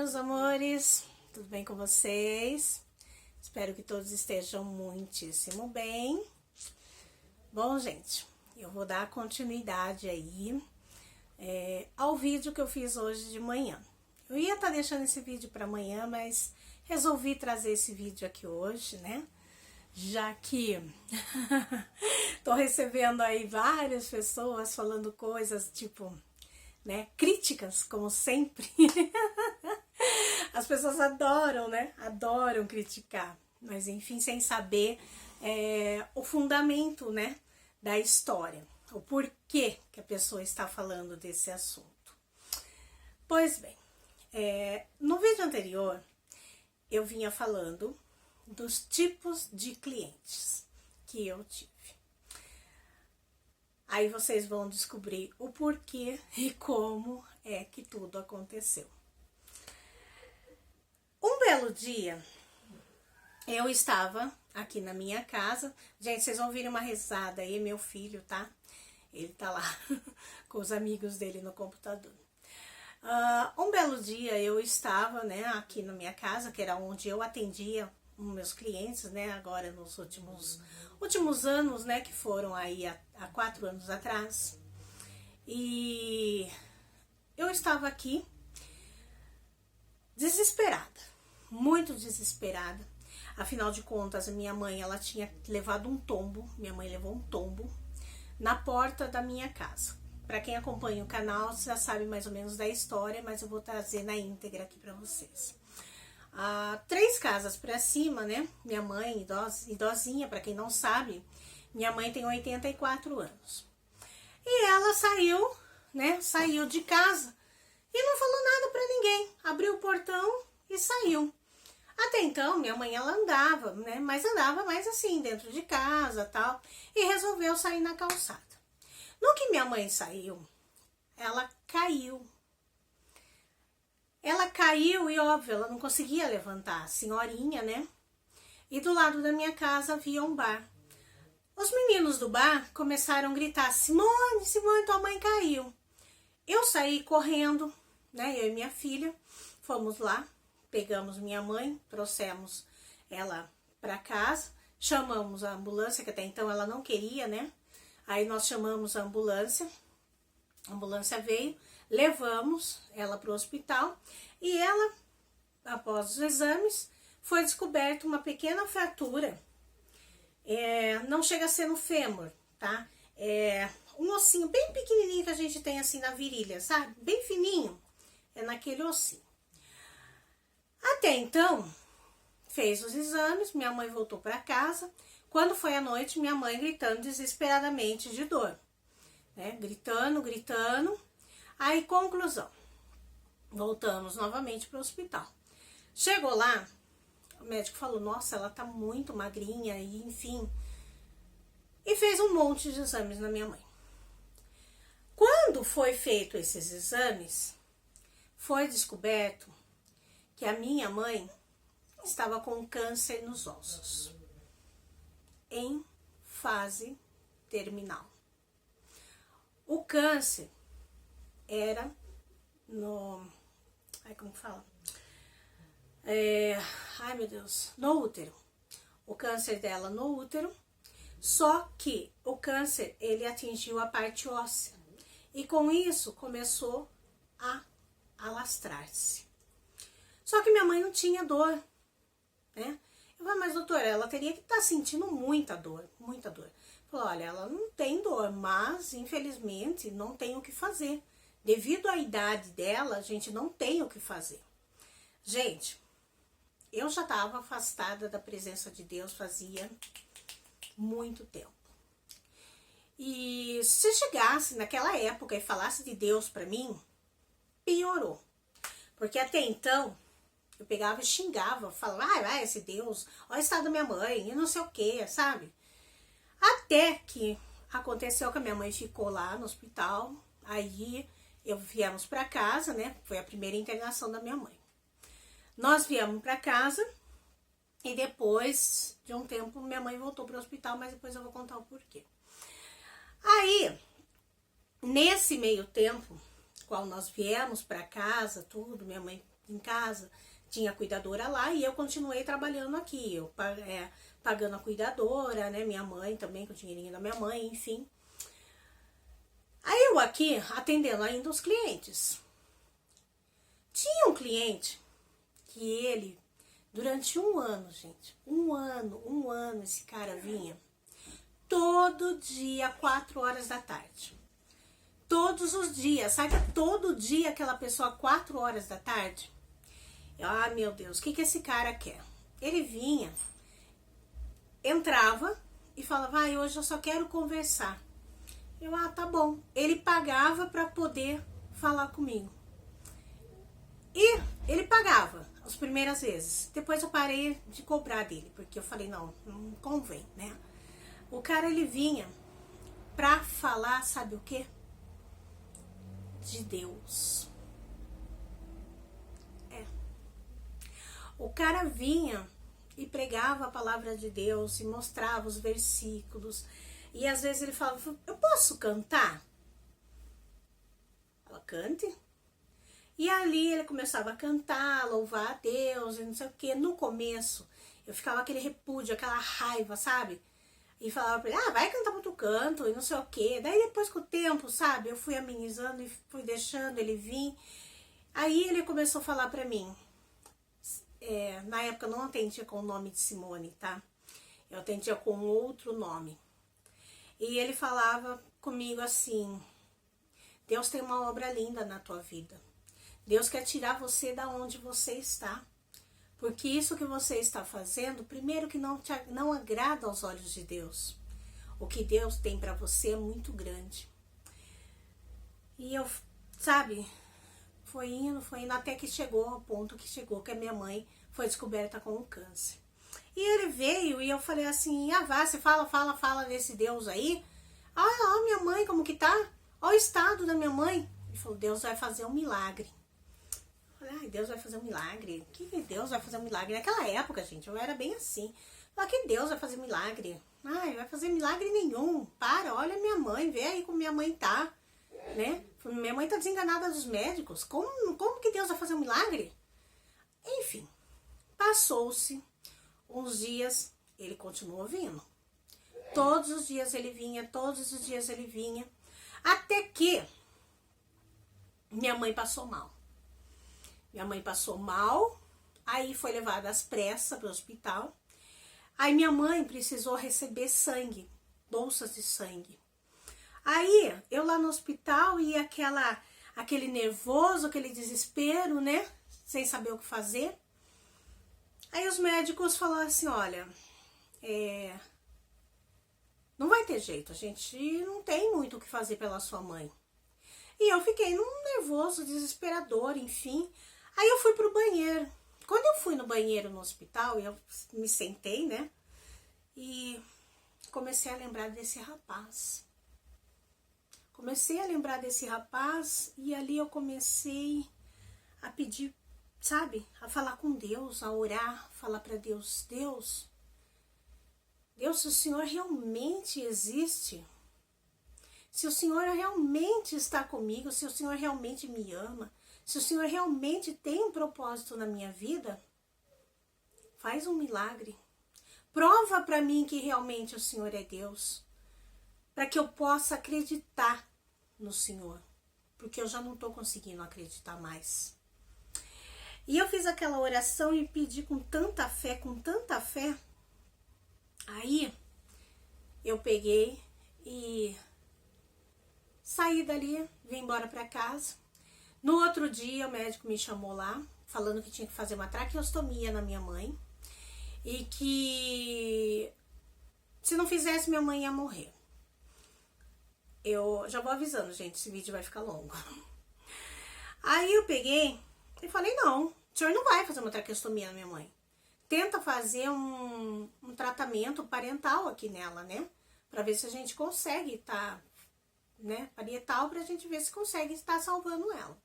meus amores, tudo bem com vocês? Espero que todos estejam muitíssimo bem. Bom, gente, eu vou dar continuidade aí ao vídeo que eu fiz hoje de manhã. Eu ia estar deixando esse vídeo para amanhã, mas resolvi trazer esse vídeo aqui hoje, né? Já que tô recebendo aí várias pessoas falando coisas tipo, né, críticas, como sempre. As pessoas adoram, né? Adoram criticar, mas enfim, sem saber o fundamento, né, da história, o porquê que a pessoa está falando desse assunto. Pois bem, no vídeo anterior eu vinha falando dos tipos de clientes que eu tive. Aí vocês vão descobrir o porquê e como é que tudo aconteceu. Um belo dia, eu estava aqui na minha casa. Gente, vocês vão ouvir uma risada aí, meu filho, tá? Ele tá lá com os amigos dele no computador. Um belo dia eu estava, né, aqui na minha casa, que era onde eu atendia os meus clientes, né, agora nos últimos anos, né, que foram aí há 4 anos atrás. E eu estava aqui desesperada, muito desesperada. Afinal de contas, a minha mãe, ela tinha levado um tombo, minha mãe levou um tombo na porta da minha casa. Para quem acompanha o canal, já sabe mais ou menos da história, mas eu vou trazer na íntegra aqui para vocês. 3 casas para cima, né? Minha mãe, idosinha, para quem não sabe, minha mãe tem 84 anos. E ela saiu, né? Saiu de casa e não falou nada para ninguém. Abriu o portão e saiu. Até então, minha mãe, ela andava, né? Mas andava mais assim, dentro de casa, tal. E resolveu sair na calçada. No que minha mãe saiu, ela caiu. Ela caiu e, óbvio, ela não conseguia levantar, a senhorinha, né? E do lado da minha casa havia um bar. Os meninos do bar começaram a gritar: Simone, Simone, tua mãe caiu. Eu saí correndo, né? Eu e minha filha fomos lá, pegamos minha mãe, trouxemos ela para casa, chamamos a ambulância, que até então ela não queria, né? Aí nós chamamos a ambulância veio, levamos ela para o hospital e ela, após os exames, foi descoberta uma pequena fratura. Não chega a ser no fêmur, tá? Um ossinho bem pequenininho que a gente tem assim na virilha, sabe? Bem fininho, é naquele ossinho. Até então, fez os exames, minha mãe voltou para casa. Quando foi à noite, minha mãe gritando desesperadamente de dor, né? Gritando. Aí, conclusão, voltamos novamente para o hospital. Chegou lá, o médico falou: nossa, ela tá muito magrinha, e enfim. E fez um monte de exames na minha mãe. Quando foi feito esses exames, foi descoberto que a minha mãe estava com câncer nos ossos, em fase terminal. O câncer era no útero. O câncer dela no útero, só que o câncer, ele atingiu a parte óssea. E com isso, começou a alastrar-se. Só que minha mãe não tinha dor, né? Eu falei: mas doutora, ela teria que estar sentindo muita dor, muita dor. Falou: olha, ela não tem dor, mas infelizmente não tem o que fazer. Devido à idade dela, a gente não tem o que fazer. Gente, eu já estava afastada da presença de Deus fazia muito tempo. E se chegasse naquela época e falasse de Deus para mim, piorou. Porque até então, eu pegava e xingava, falava: vai, esse Deus, olha o estado da minha mãe, e não sei o que, sabe? Até que aconteceu que a minha mãe ficou lá no hospital, aí viemos para casa, né? Foi a primeira internação da minha mãe. Nós viemos para casa e depois de um tempo minha mãe voltou para o hospital, mas depois eu vou contar o porquê. Aí, nesse meio tempo, qual nós viemos para casa, tudo, minha mãe em casa, tinha cuidadora lá e eu continuei trabalhando aqui, eu pagando a cuidadora, né, minha mãe também, com o dinheirinho da minha mãe, enfim. Aí eu aqui, atendendo ainda os clientes. Tinha um cliente que ele, durante um ano, gente, um ano, esse cara vinha todo dia, 4 horas da tarde. Todos os dias, sabe? Todo dia aquela pessoa, 4 horas da tarde. Ah, meu Deus, o que esse cara quer? Ele vinha, entrava e falava, hoje eu só quero conversar. Eu, tá bom. Ele pagava para poder falar comigo. E ele pagava as primeiras vezes. Depois eu parei de cobrar dele, porque eu falei, não convém, né? O cara, ele vinha pra falar, sabe o quê? De Deus. O cara vinha e pregava a palavra de Deus e mostrava os versículos. E às vezes ele falava, eu posso cantar? Ela, cante. E ali ele começava a cantar, louvar a Deus e não sei o que. No começo, eu ficava aquele repúdio, aquela raiva, sabe? E falava pra ele, vai cantar outro canto e não sei o que. Daí depois com o tempo, sabe? Eu fui amenizando e fui deixando ele vir. Aí ele começou a falar pra mim. Na época eu não atendia com o nome de Simone, tá? Eu atendia com outro nome. E ele falava comigo assim, Deus tem uma obra linda na tua vida. Deus quer tirar você da onde você está. Porque isso que você está fazendo, primeiro que não agrada aos olhos de Deus. O que Deus tem para você é muito grande. E eu, sabe, foi indo, até que chegou ao ponto que chegou, que a minha mãe foi descoberta com um câncer. E ele veio e eu falei assim, você fala desse Deus aí. Ó, minha mãe, como que tá? Ó o estado da minha mãe. Ele falou, Deus vai fazer um milagre. Eu falei, Deus vai fazer um milagre? Que Deus vai fazer um milagre? Naquela época, gente, eu era bem assim. Falei, que Deus vai fazer milagre? Vai fazer milagre nenhum. Olha minha mãe, vê aí como minha mãe tá, né? Minha mãe tá desenganada dos médicos. Como que Deus vai fazer um milagre? Enfim, passou-se uns dias, ele continuou vindo. Todos os dias ele vinha, até que minha mãe passou mal. Aí foi levada às pressas para o hospital. Aí minha mãe precisou receber sangue, bolsas de sangue. Aí eu lá no hospital e aquele nervoso, aquele desespero, né? Sem saber o que fazer. Aí os médicos falaram assim, olha, não vai ter jeito, a gente não tem muito o que fazer pela sua mãe. E eu fiquei num nervoso, desesperador, enfim. Aí eu fui pro banheiro. Quando eu fui no banheiro no hospital, eu me sentei, né? E comecei a lembrar desse rapaz. E ali eu comecei a pedir, sabe? A falar com Deus, a orar, falar para Deus, Deus, se o Senhor realmente existe, se o Senhor realmente está comigo, se o Senhor realmente me ama, se o Senhor realmente tem um propósito na minha vida, faz um milagre. Prova para mim que realmente o Senhor é Deus, para que eu possa acreditar no Senhor, porque eu já não estou conseguindo acreditar mais. E eu fiz aquela oração e pedi com tanta fé, Aí eu peguei e saí dali, vim embora para casa. No outro dia o médico me chamou lá, falando que tinha que fazer uma traqueostomia na minha mãe e que se não fizesse minha mãe ia morrer. Eu já vou avisando, gente, esse vídeo vai ficar longo. Aí eu peguei e falei, não, o senhor não vai fazer uma traqueostomia na minha mãe. Tenta fazer um tratamento parental aqui nela, né? Pra ver se a gente consegue né? Parietal, pra gente ver se consegue estar salvando ela.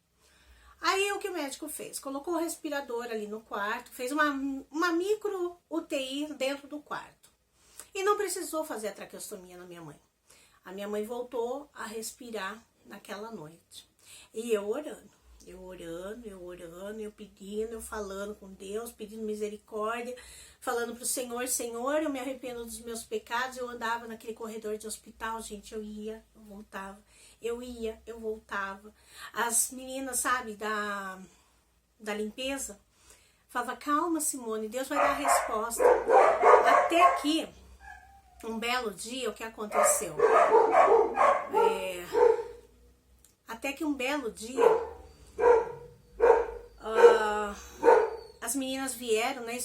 Aí o que o médico fez? Colocou o respirador ali no quarto, fez uma micro UTI dentro do quarto. E não precisou fazer a traqueostomia na minha mãe. A minha mãe voltou a respirar naquela noite. E eu orando, eu pedindo, eu falando com Deus, pedindo misericórdia, falando pro Senhor, Senhor, eu me arrependo dos meus pecados. Eu andava naquele corredor de hospital, gente, eu ia, eu voltava, eu ia, eu voltava. As meninas, sabe, da limpeza, falava, calma, Simone, Deus vai dar a resposta. Até que, um belo dia, o que aconteceu? Até que um belo dia, as meninas vieram, né,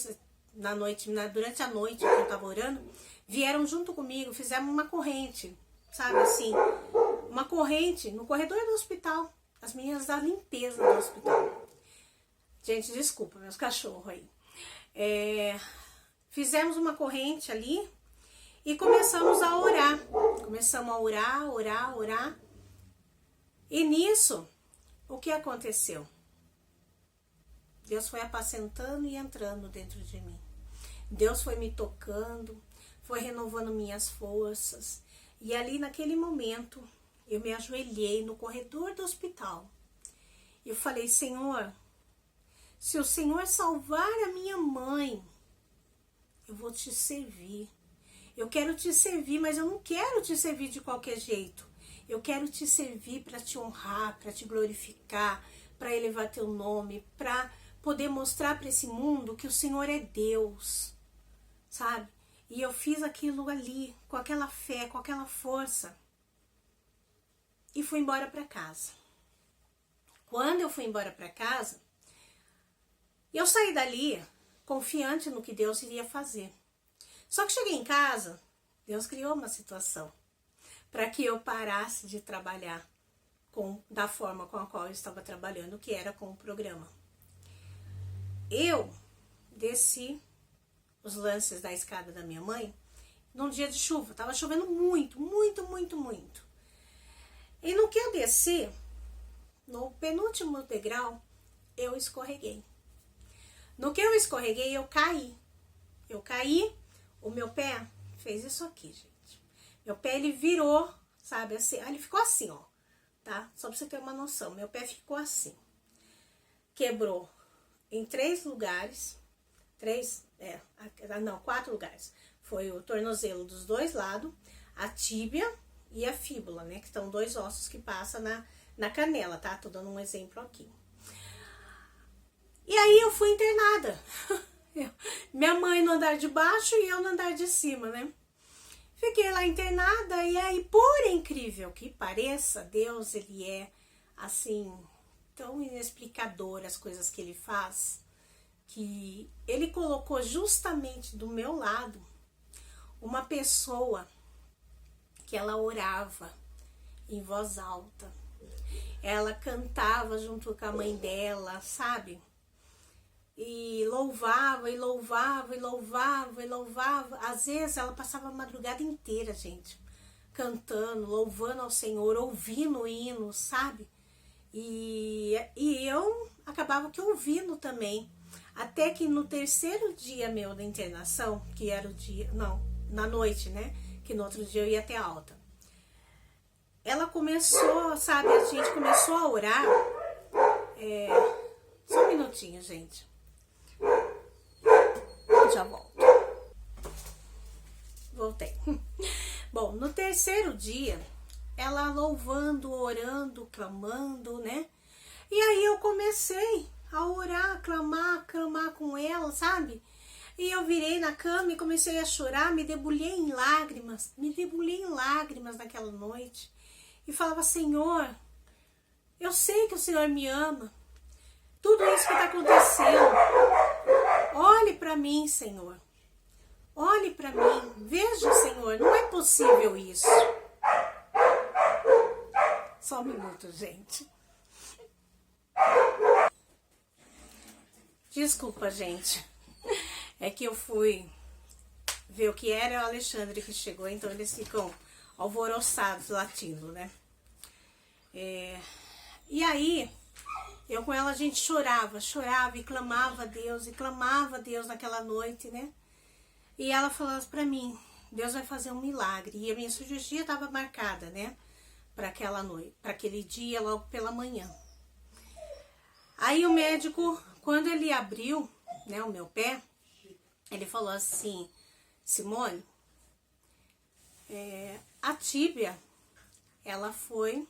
na noite, durante a noite que eu tava orando, vieram junto comigo, fizemos uma corrente, sabe assim, uma corrente no corredor do hospital, as meninas da limpeza do hospital. Gente, desculpa, meus cachorros aí. Fizemos uma corrente ali e começamos a orar. Começamos a orar. E nisso, o que aconteceu? Deus foi apacentando e entrando dentro de mim. Deus foi me tocando, foi renovando minhas forças. E ali naquele momento, eu me ajoelhei no corredor do hospital. E eu falei, Senhor, se o Senhor salvar a minha mãe, eu vou te servir. Eu quero te servir, mas eu não quero te servir de qualquer jeito. Eu quero te servir para te honrar, para te glorificar, para elevar teu nome, para poder mostrar para esse mundo que o Senhor é Deus, sabe? E eu fiz aquilo ali, com aquela fé, com aquela força, e fui embora para casa. Quando eu fui embora para casa, eu saí dali confiante no que Deus iria fazer. Só que cheguei em casa, Deus criou uma situação para que eu parasse de trabalhar da forma com a qual eu estava trabalhando, que era com o programa. Eu desci os lances da escada da minha mãe num dia de chuva. Tava chovendo muito. E no que eu desci, no penúltimo degrau, eu escorreguei. No que eu escorreguei, eu caí. O meu pé fez isso aqui, gente. Meu pé, ele virou, sabe, assim, ele ficou assim, ó, tá? Só pra você ter uma noção, meu pé ficou assim. Quebrou em 3 lugares, 4 lugares. Foi o tornozelo dos 2 lados, a tíbia e a fíbula, né? Que são 2 ossos que passam na canela, tá? Tô dando um exemplo aqui. E aí eu fui internada. Minha mãe no andar de baixo e eu no andar de cima, né? Fiquei lá internada e aí, por incrível que pareça, Deus, ele é assim, tão inexplicador as coisas que ele faz, que ele colocou justamente do meu lado uma pessoa que ela orava em voz alta. Ela cantava junto com a mãe dela, sabe? E louvava. Às vezes ela passava a madrugada inteira, gente, cantando, louvando ao Senhor, ouvindo hinos, sabe? E eu acabava que ouvindo também. Até que no 3º dia meu da internação, que era o dia, não, na noite, né? Que no outro dia eu ia ter alta. Ela começou, sabe? A gente começou a orar. Só um minutinho, gente. Já volto. Voltei. Bom, no 3º dia, ela louvando, orando, clamando, né? E aí eu comecei a orar, clamar com ela, sabe? E eu virei na cama e comecei a chorar, me debulhei em lágrimas naquela noite. E falava, Senhor, eu sei que o Senhor me ama. Tudo isso que está acontecendo, olhe para mim, Senhor. Olhe para mim. Veja, Senhor, não é possível isso. Só um minuto, gente. Desculpa, gente. É que eu fui ver o que era o Alexandre que chegou, então eles ficam alvoroçados, latindo, né? E aí, eu com ela, a gente chorava e clamava a Deus naquela noite, né? E ela falava pra mim, Deus vai fazer um milagre. E a minha cirurgia estava marcada, né? para aquela noite, para aquele dia, logo pela manhã. Aí o médico, quando ele abriu, né, o meu pé, ele falou assim: Simone, a tíbia, ela foi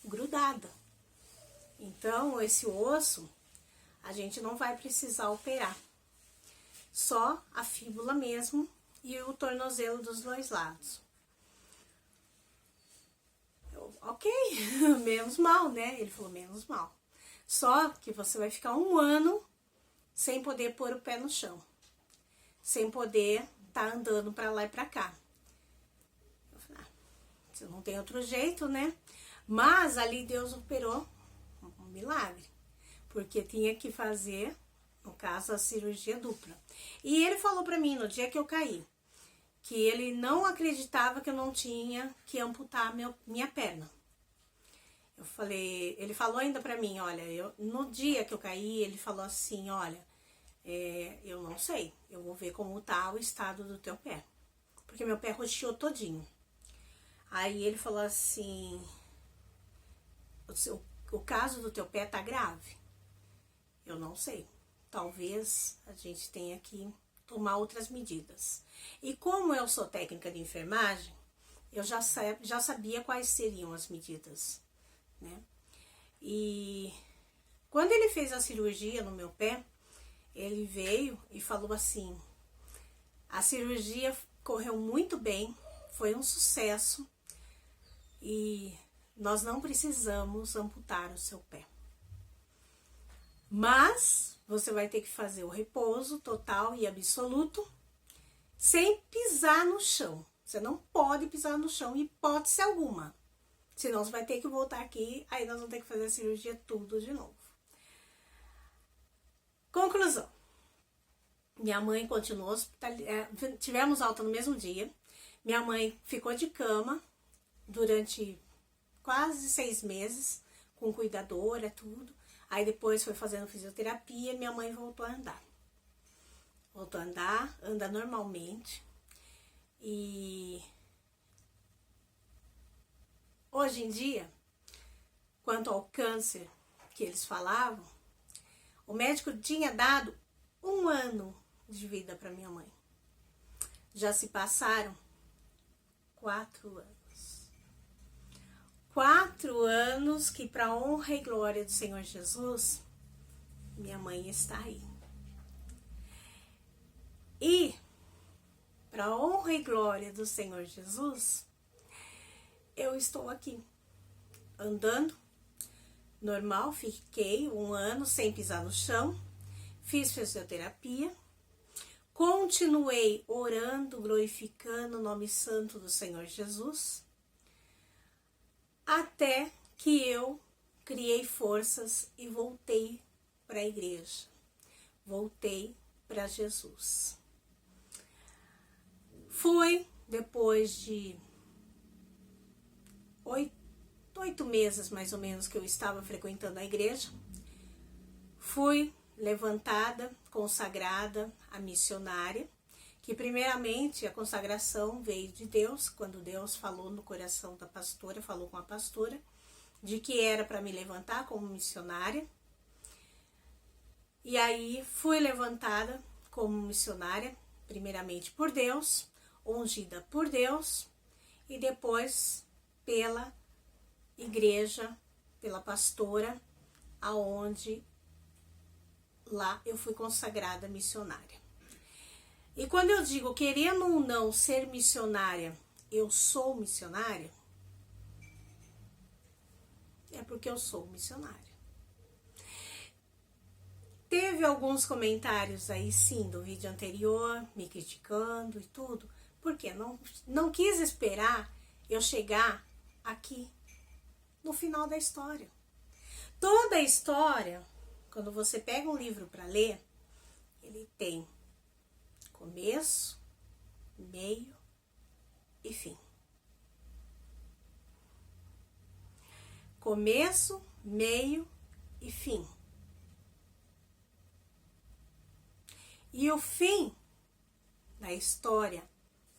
grudada. Então, esse osso, a gente não vai precisar operar. Só a fíbula mesmo e o tornozelo dos dois lados. Ok, menos mal, né? Ele falou, menos mal. Só que você vai ficar 1 ano sem poder pôr o pé no chão. Sem poder estar andando pra lá e pra cá. Eu falei, você não tem outro jeito, né? Mas ali Deus operou um milagre. Porque tinha que fazer, no caso, a cirurgia dupla. E ele falou pra mim, no dia que eu caí, que ele não acreditava que eu não tinha que amputar minha perna. Eu falei, ele falou ainda pra mim, olha, no dia que eu caí, ele falou assim, olha, eu não sei, eu vou ver como tá o estado do teu pé. Porque meu pé roxeou todinho. Aí ele falou assim, o caso do teu pé tá grave? Eu não sei. Talvez a gente tenha que tomar outras medidas. E como eu sou técnica de enfermagem, eu já sabia quais seriam as medidas, né? E quando ele fez a cirurgia no meu pé, ele veio e falou assim, a cirurgia correu muito bem, foi um sucesso e nós não precisamos amputar o seu pé. Mas você vai ter que fazer o repouso total e absoluto sem pisar no chão. Você não pode pisar no chão, em hipótese alguma. Senão você vai ter que voltar aqui, aí nós vamos ter que fazer a cirurgia tudo de novo. Conclusão. Minha mãe continuou hospitalizada, tivemos alta no mesmo dia. Minha mãe ficou de cama durante quase 6 meses, com cuidadora, tudo. Aí depois foi fazendo fisioterapia, minha mãe voltou a andar. Voltou a andar, anda normalmente. E hoje em dia, quanto ao câncer que eles falavam, o médico tinha dado 1 ano de vida para minha mãe. Já se passaram 4 anos. 4 anos que, para honra e glória do Senhor Jesus, minha mãe está aí. E, para honra e glória do Senhor Jesus, eu estou aqui, andando normal, fiquei 1 ano sem pisar no chão, fiz fisioterapia, continuei orando, glorificando o nome santo do Senhor Jesus, até que eu criei forças e voltei para a igreja, voltei para Jesus. Fui, depois de 8 meses mais ou menos que eu estava frequentando a igreja, fui levantada, consagrada a missionária, que primeiramente a consagração veio de Deus, quando Deus falou no coração da pastora, falou com a pastora, de que era para me levantar como missionária. E aí fui levantada como missionária, primeiramente por Deus, ungida por Deus, e depois pela igreja, pela pastora, aonde lá eu fui consagrada missionária. E quando eu digo querendo ou não ser missionária, eu sou missionária, é porque eu sou missionária. Teve alguns comentários aí sim do vídeo anterior, me criticando e tudo, porque não quis esperar eu chegar aqui, no final da história. Toda a história, quando você pega um livro para ler, ele tem começo, meio e fim. Começo, meio e fim. E o fim da história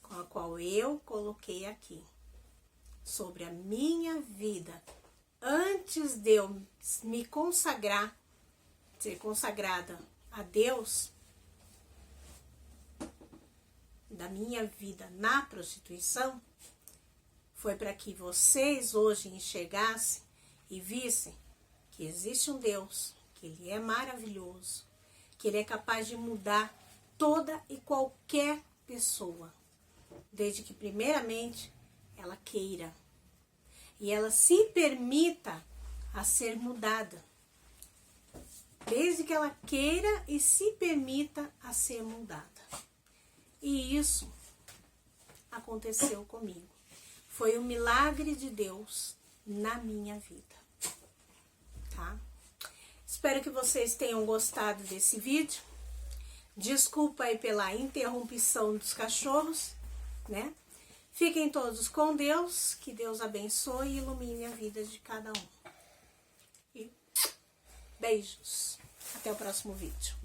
com a qual eu coloquei aqui sobre a minha vida, antes de eu me consagrar, ser consagrada a Deus, da minha vida na prostituição, foi para que vocês hoje enxergassem e vissem que existe um Deus, que Ele é maravilhoso, que Ele é capaz de mudar toda e qualquer pessoa, desde que primeiramente ela queira e ela se permita a ser mudada, desde que ela queira e se permita a ser mudada. E isso aconteceu comigo. Foi um milagre de Deus na minha vida, tá? Espero que vocês tenham gostado desse vídeo. Desculpa aí pela interrupção dos cachorros, né? Fiquem todos com Deus, que Deus abençoe e ilumine a vida de cada um. E beijos. Até o próximo vídeo.